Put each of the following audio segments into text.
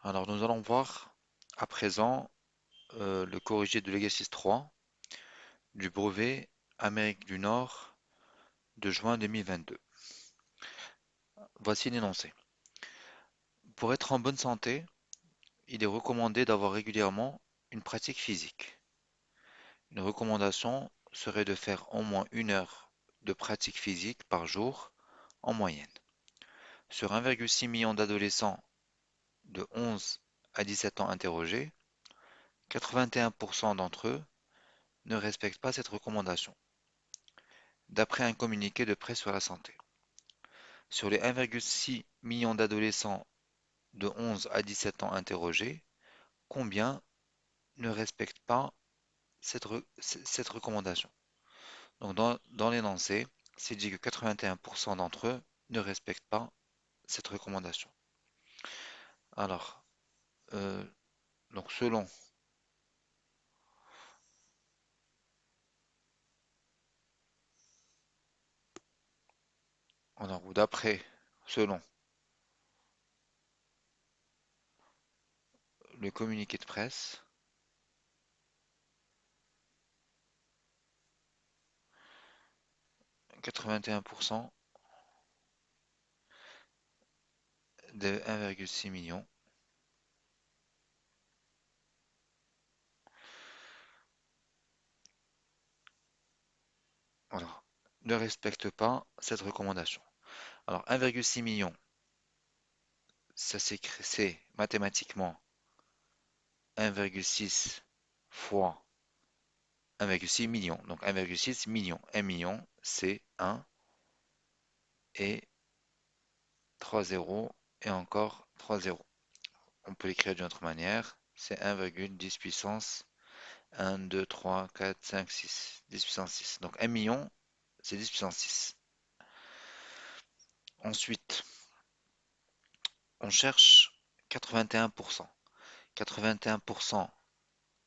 Alors nous allons voir à présent le corrigé de l'exercice 3 du brevet Amérique du Nord de juin 2022. Voici l'énoncé. Pour être en bonne santé, il est recommandé d'avoir régulièrement une pratique physique. Une recommandation serait de faire au moins 1 heure de pratique physique par jour en moyenne. Sur 1,6 million d'adolescents de 11 à 17 ans interrogés, 81% d'entre eux ne respectent pas cette recommandation, d'après un communiqué de presse sur la santé. Sur les 1,6 million d'adolescents de 11 à 17 ans interrogés, combien ne respectent pas cette recommandation? Donc dans l'énoncé, c'est dit que 81% d'entre eux ne respectent pas cette recommandation. Alors, euh, donc selon, ou d'après, selon le communiqué de presse, 81% de 1,6 million, voilà, ne respectent pas cette recommandation. Alors 1,6 million, ça c'est mathématiquement 1,6 fois 1,6 million. Donc 1,6 million. 1 million, c'est 1 et 3 zéros et encore 3 zéros. On peut l'écrire d'une autre manière. C'est 1,10 puissance 1, 2, 3, 4, 5, 6. 10 puissance 6. Donc 1 million, c'est 10 puissance 6. Ensuite, on cherche 81%. 81%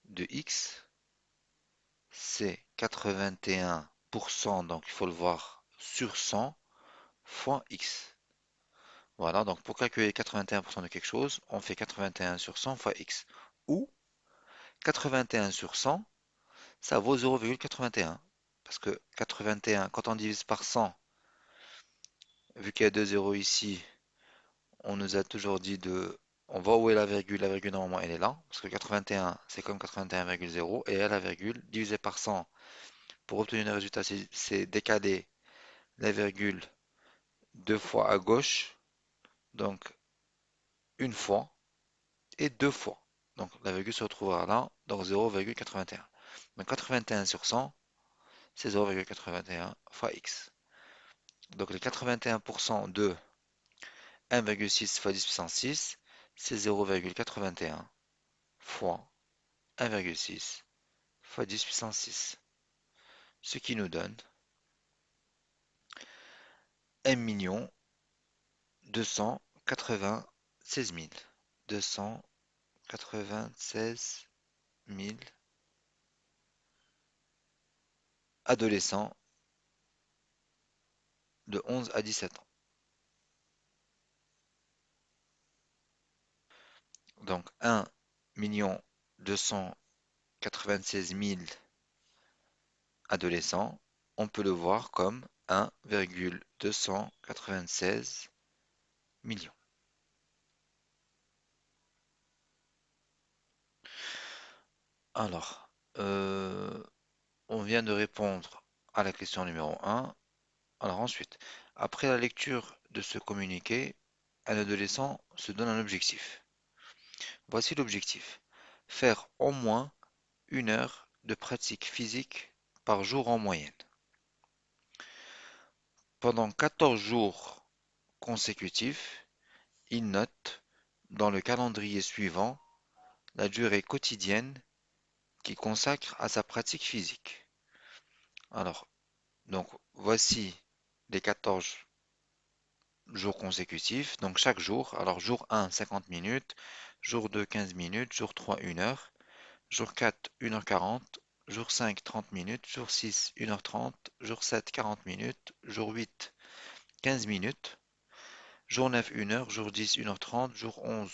de x, c'est 81%, donc il faut le voir sur 100 fois x. Voilà, donc pour calculer 81% de quelque chose, on fait 81 sur 100 fois x. Ou 81 sur 100, ça vaut 0,81. Parce que 81, quand on divise par 100, vu qu'il y a deux zéros ici, on nous a toujours dit de... On voit où est la virgule normalement elle est là, parce que 81 c'est comme 81,0, et la virgule divisé par 100 pour obtenir le résultat, c'est décaler la virgule deux fois à gauche, donc une fois, et deux fois. Donc la virgule se retrouvera là, donc 0,81. Donc 81 sur 100, c'est 0,81 fois x. Donc les 81% de 1,6 fois 10 puissance 6, c'est 0,81 fois 1,6 fois 10 puissance 6. Ce qui nous donne 1 296 000. 296 000 adolescents de 11 à 17 ans. Donc 1 296 000 adolescents, on peut le voir comme 1,296 millions. Alors, on vient de répondre à la question numéro 1. Alors ensuite, après la lecture de ce communiqué, un adolescent se donne un objectif. Voici l'objectif. Faire au moins 1 heure de pratique physique par jour en moyenne. Pendant 14 jours consécutifs, il note dans le calendrier suivant la durée quotidienne qu'il consacre à sa pratique physique. Alors, donc voici les 14 jours consécutifs. Donc chaque jour, alors jour 1, 50 minutes, jour 2, 15 minutes, jour 3, 1 heure, jour 4, 1h40, jour 5, 30 minutes, jour 6, 1h30, jour 7, 40 minutes, jour 8, 15 minutes, jour 9, 1 heure, jour 10, 1h30, jour 11,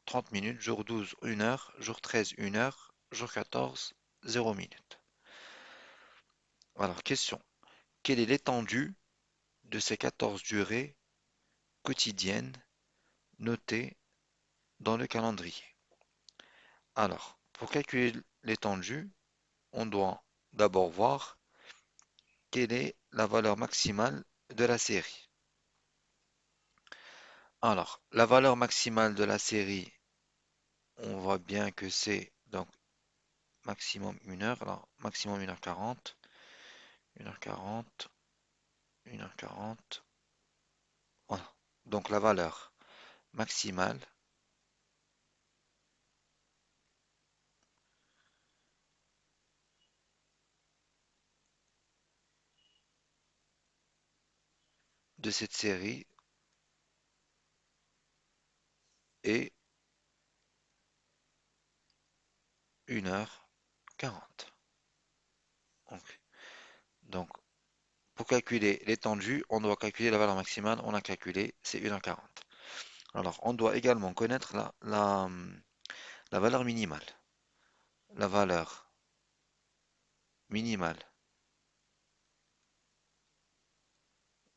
30 minutes, jour 12, 1 heure, jour 13, 1 heure, jour 14, 0 minutes. Alors, question. Quelle est l'étendue de ces 14 durées quotidiennes notées dans le calendrier? Alors, pour calculer l'étendue, on doit d'abord voir quelle est la valeur maximale de la série. Alors, la valeur maximale de la série, on voit bien que c'est donc maximum 1 heure. Alors, maximum 1h40, 1h40, 1h40. Voilà. Donc, la valeur maximale de cette série est 1h40. Donc, pour calculer l'étendue, on doit calculer la valeur maximale. On a calculé, c'est 1h40. Alors, on doit également connaître la valeur minimale. La valeur minimale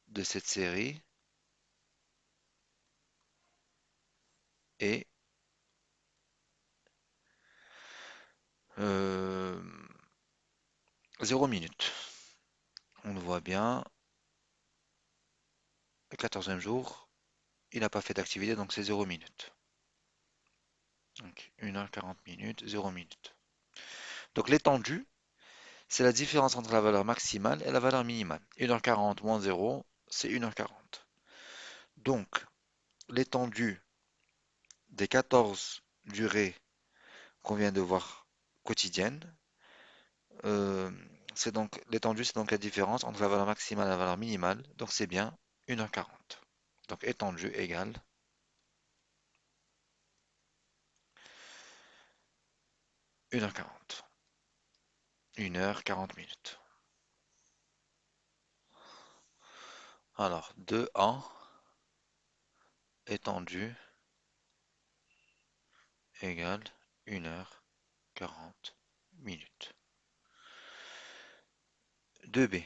de cette série est euh, 0 minutes. On le voit bien, le 14e jour, il n'a pas fait d'activité, donc c'est 0 minutes. Donc 1h40 minutes, 0 minutes. Donc l'étendue, c'est la différence entre la valeur maximale et la valeur minimale. 1h40 moins 0, c'est 1h40. Donc l'étendue des 14 durées qu'on vient de voir quotidiennes, euh, c'est donc l'étendue, c'est donc la différence entre la valeur maximale et la valeur minimale. Donc c'est bien 1h40. Donc étendue égale 1h40. 1h40 minutes. Alors 2A étendue égale 1h40 minutes. 2B.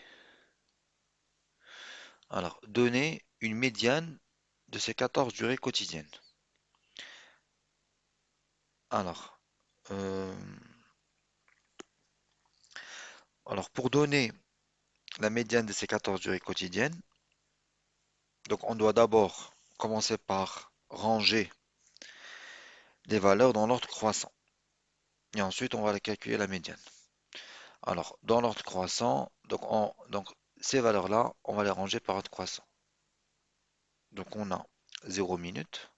Alors donner une médiane de ces 14 durées quotidiennes. Alors, euh, alors pour donner la médiane de ces 14 durées quotidiennes, donc on doit d'abord commencer par ranger les valeurs dans l'ordre croissant. Et ensuite, on va calculer la médiane. Alors, dans l'ordre croissant, donc ces valeurs-là, on va les ranger par ordre croissant. Donc, on a 0 minutes,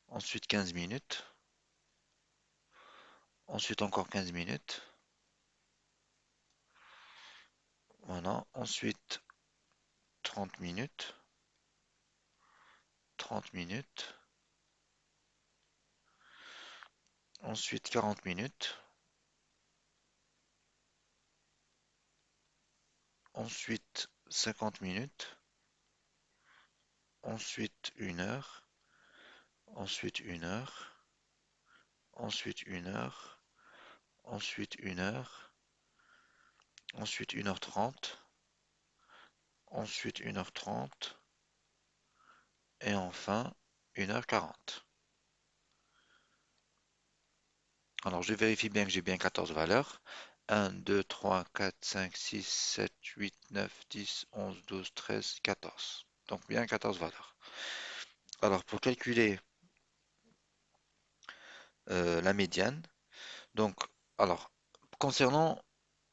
ensuite 15 minutes, ensuite encore 15 minutes. Voilà, ensuite 30 minutes, 30 minutes, ensuite 40 minutes, ensuite 50 minutes, ensuite 1 heure, ensuite 1 heure, ensuite 1 heure, ensuite 1 heure, ensuite 1h30, ensuite 1h30, et enfin 1h40. Alors je vérifie bien que j'ai bien 14 valeurs. 1, 2, 3, 4, 5, 6, 7, 8, 9, 10, 11, 12, 13, 14. Donc bien 14 valeurs. Alors pour calculer la médiane, donc alors concernant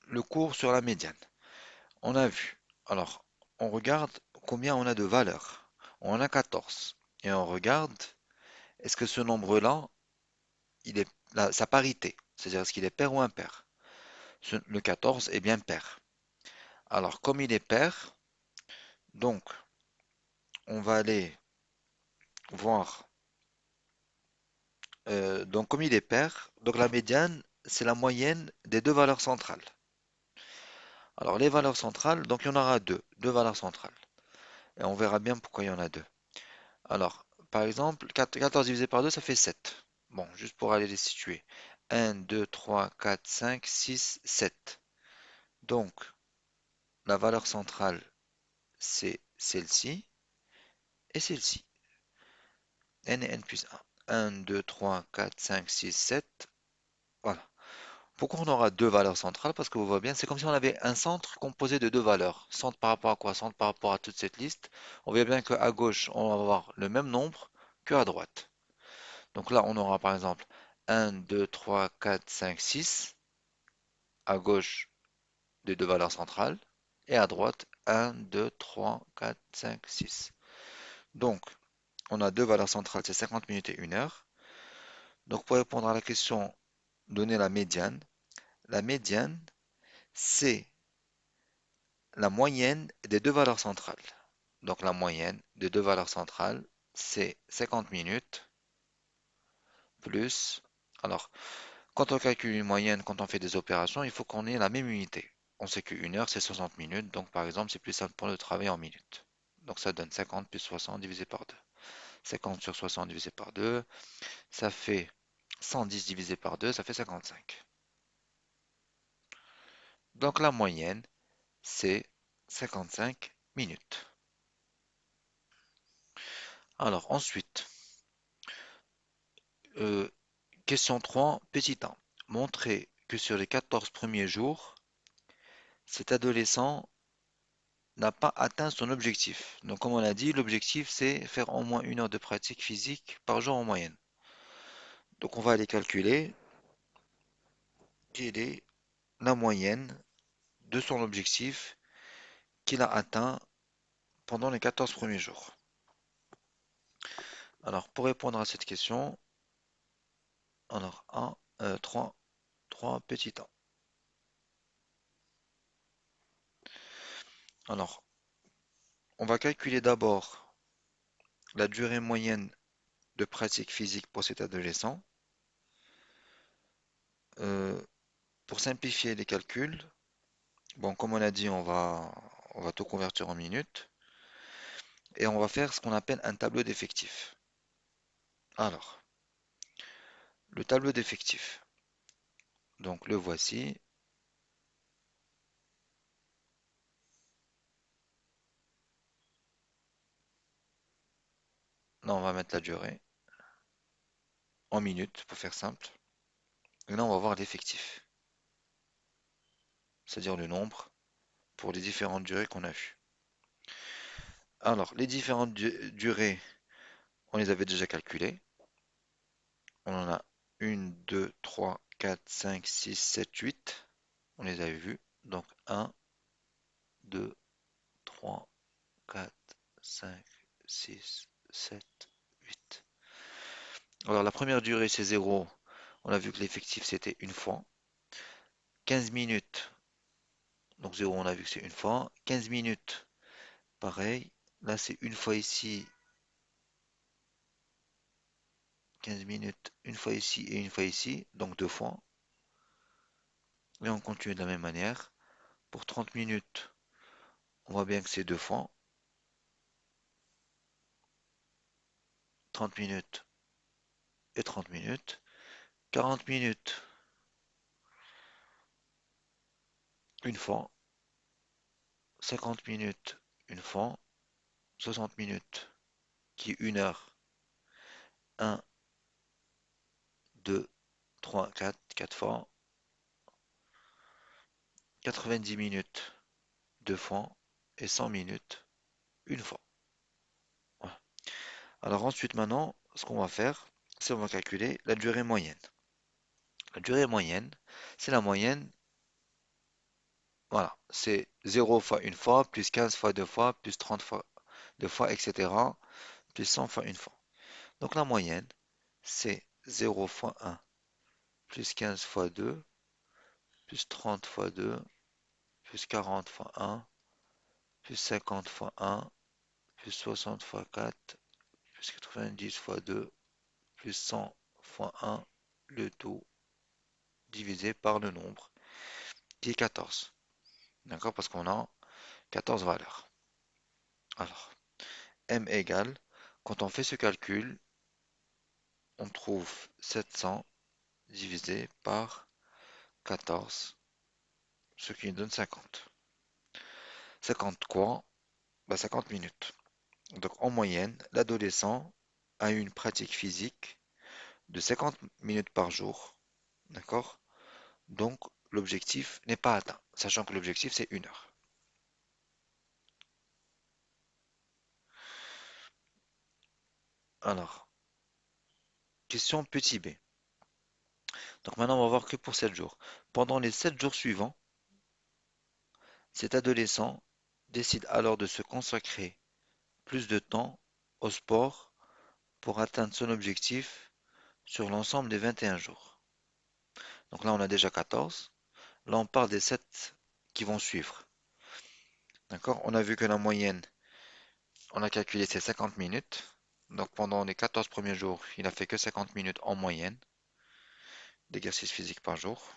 le cours sur la médiane, on a vu. Alors on regarde combien on a de valeurs. On en a 14. Et on regarde est-ce que ce nombre-là, il est sa parité, c'est-à-dire est-ce qu'il est pair ou impair. Le 14 est bien pair. Alors comme il est pair, donc on va aller voir. Donc comme il est pair, donc la médiane, c'est la moyenne des deux valeurs centrales. Alors les valeurs centrales, donc il y en aura deux valeurs centrales. Et on verra bien pourquoi il y en a deux. Alors, Par exemple, 14 divisé par 2, ça fait 7. Bon, juste pour aller les situer. 1, 2, 3, 4, 5, 6, 7. Donc, la valeur centrale, c'est celle-ci et celle-ci. N et N plus 1. 1, 2, 3, 4, 5, 6, 7. Voilà. Pourquoi on aura deux valeurs centrales? Parce que vous voyez bien, c'est comme si on avait un centre composé de deux valeurs. Centre par rapport à quoi? Centre par rapport à toute cette liste. On voit bien qu'à gauche, on va avoir le même nombre qu'à droite. Donc là, on aura par exemple 1, 2, 3, 4, 5, 6 à gauche des deux valeurs centrales et à droite 1, 2, 3, 4, 5, 6. Donc, on a deux valeurs centrales, c'est 50 minutes et 1 heure. Donc, pour répondre à la question, donner la médiane. La médiane, c'est la moyenne des deux valeurs centrales. Donc, la moyenne des deux valeurs centrales, c'est 50 minutes plus. Alors, quand on calcule une moyenne, quand on fait des opérations, il faut qu'on ait la même unité. On sait qu'une heure, c'est 60 minutes. Donc, par exemple, c'est plus simple pour le travail en minutes. Donc, ça donne 50 plus 60 divisé par 2. 50 sur 60 divisé par 2, ça fait 110 divisé par 2, ça fait 55. Donc, la moyenne, c'est 55 minutes. Alors, ensuite, euh, question 3, petit 1. Montrez que sur les 14 premiers jours, cet adolescent n'a pas atteint son objectif. Donc, comme on a dit, l'objectif, c'est faire au moins 1 heure de pratique physique par jour en moyenne. Donc, on va aller calculer quelle est la moyenne de son objectif qu'il a atteint pendant les 14 premiers jours. Alors, pour répondre à cette question, alors 3 petits temps. Alors, on va calculer d'abord la durée moyenne de pratique physique pour cet adolescent. Euh, pour simplifier les calculs, bon, comme on a dit, on va tout convertir en minutes et on va faire ce qu'on appelle un tableau d'effectifs. Alors, le tableau d'effectifs, donc le voici. Là, on va mettre la durée en minutes pour faire simple. Et là, on va voir l'effectif, c'est-à-dire le nombre pour les différentes durées qu'on a vues. Alors, les différentes durées, on les avait déjà calculées. On en a 1, 2, 3, 4, 5, 6, 7, 8. On les avait vues. Donc 1, 2, 3, 4, 5, 6, 7, 8. Alors la première durée c'est 0. On a vu que l'effectif c'était une fois. 15 minutes. Donc 0 on a vu que c'est une fois. 15 minutes. Pareil. Là c'est une fois ici. 15 minutes. Une fois ici et une fois ici. Donc deux fois. Et on continue de la même manière. Pour 30 minutes, on voit bien que c'est deux fois. 30 minutes et 30 minutes. 40 minutes, une fois. 50 minutes, une fois. 60 minutes, qui est une heure. 1, 2, 3, 4, 4 fois. 90 minutes, deux fois. Et 100 minutes, une fois. Voilà. Alors ensuite, maintenant, ce qu'on va faire, c'est on va calculer la durée moyenne. La durée moyenne, c'est la moyenne. Voilà, c'est 0 fois une fois, plus 15 fois deux fois, plus 30 fois deux fois, etc. Plus 100 fois une fois. Donc la moyenne, c'est 0 fois 1, plus 15 fois 2, plus 30 fois 2, plus 40 fois 1, plus 50 fois 1, plus 60 fois 4, plus 90 fois 2, plus 100 fois 1, le tout divisé par le nombre, qui est 14. D'accord? Parce qu'on a 14 valeurs. Alors, m égale, Quand on fait ce calcul, on trouve 700 divisé par 14, ce qui nous donne 50. 50 quoi? Bah 50 minutes. Donc en moyenne, l'adolescent a une pratique physique de 50 minutes par jour. D'accord? Donc l'objectif n'est pas atteint, sachant que l'objectif c'est 1 heure. Alors, question petit b. Donc maintenant on va voir que pour 7 jours. Pendant les 7 jours suivants, cet adolescent décide alors de se consacrer plus de temps au sport pour atteindre son objectif sur l'ensemble des 21 jours. Donc là on a déjà 14. Là on parle des 7 qui vont suivre. D'accord? On a vu que la moyenne, on a calculé c'est 50 minutes. Donc pendant les 14 premiers jours, il a fait que 50 minutes en moyenne d'exercice physique par jour.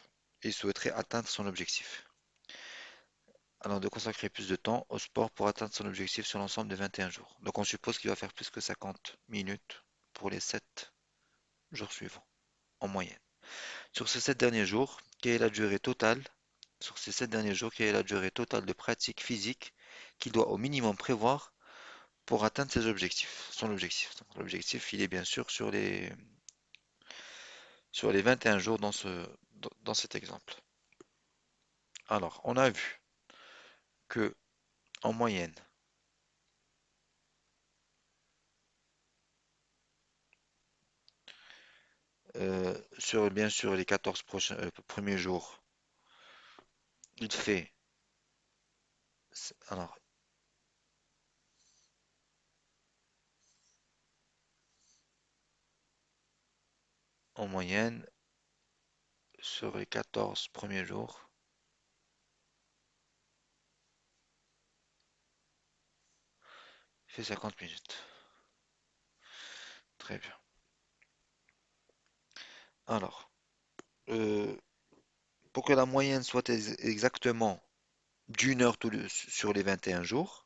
Et il souhaiterait atteindre son objectif. Alors de consacrer plus de temps au sport pour atteindre son objectif sur l'ensemble des 21 jours. Donc on suppose qu'il va faire plus que 50 minutes pour les 7 jours suivants, en moyenne. Sur ces 7 derniers jours, quelle est la durée totale? Sur ces 7 derniers jours, quelle est la durée totale de pratique physique qu'il doit au minimum prévoir pour atteindre ses objectifs, son objectif. Donc, l'objectif, il est bien sûr sur les 21 jours dans cet exemple. Alors, on a vu que en moyenne, sur bien sûr les 14 premiers jours, il fait, alors, en moyenne, sur les 14 premiers jours, il fait 50 minutes. Très bien. Alors, euh, pour que la moyenne soit exactement d'1 heure sur les 21 jours,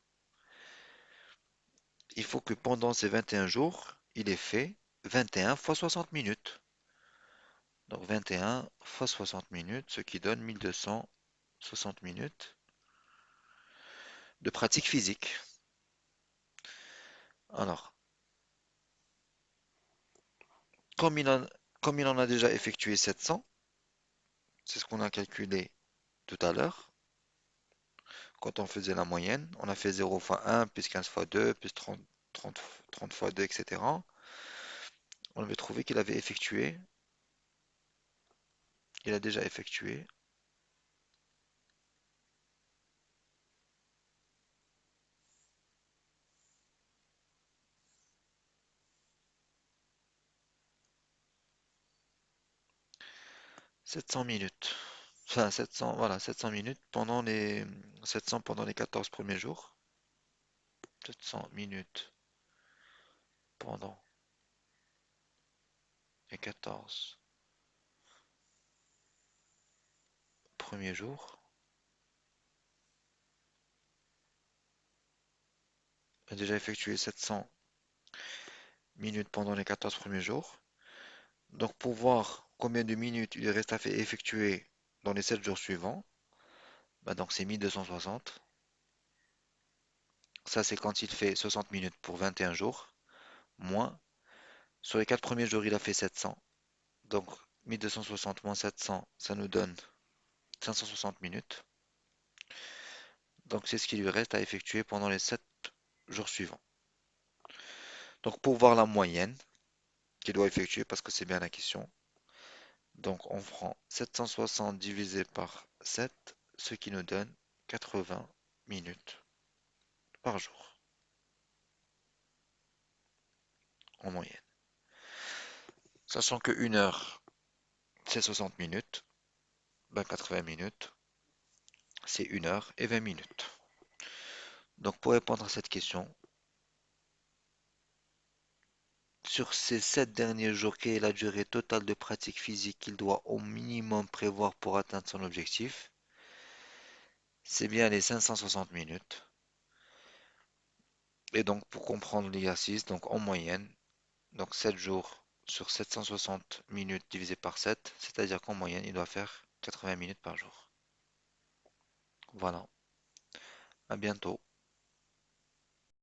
il faut que pendant ces 21 jours, il ait fait 21 fois 60 minutes. Donc 21 fois 60 minutes, ce qui donne 1260 minutes de pratique physique. Alors, comme il en, comme il en a déjà effectué 700, c'est ce qu'on a calculé tout à l'heure, quand on faisait la moyenne, on a fait 0 fois 1, plus 15 fois 2, plus 30 fois 2, etc. On avait trouvé qu'il avait effectué, il a déjà effectué 700 minutes. Enfin, 700, voilà, 700 minutes pendant les 700 pendant les 14 premiers jours. 700 minutes pendant les 14 premiers jours. Il a déjà effectué 700 minutes pendant les 14 premiers jours. Donc pour voir combien de minutes il reste à effectuer dans les 7 jours suivants, bah donc c'est 1260. Ça c'est quand il fait 60 minutes pour 21 jours, moins. Sur les 4 premiers jours il a fait 700. Donc 1260 moins 700, ça nous donne 560 minutes. Donc c'est ce qui lui reste à effectuer pendant les 7 jours suivants. Donc pour voir la moyenne qu'il doit effectuer, parce que c'est bien la question, donc on prend 760 divisé par 7, ce qui nous donne 80 minutes par jour en moyenne. Sachant que 1 heure, c'est 60 minutes, ben 80 minutes, c'est 1 heure et 20 minutes. Donc pour répondre à cette question, sur ces 7 derniers jours, quelle est la durée totale de pratique physique qu'il doit au minimum prévoir pour atteindre son objectif? C'est bien les 560 minutes. Et donc, pour comprendre l'exercice, donc en moyenne, donc 7 jours sur 760 minutes divisé par 7, c'est-à-dire qu'en moyenne, il doit faire 80 minutes par jour. Voilà, à bientôt.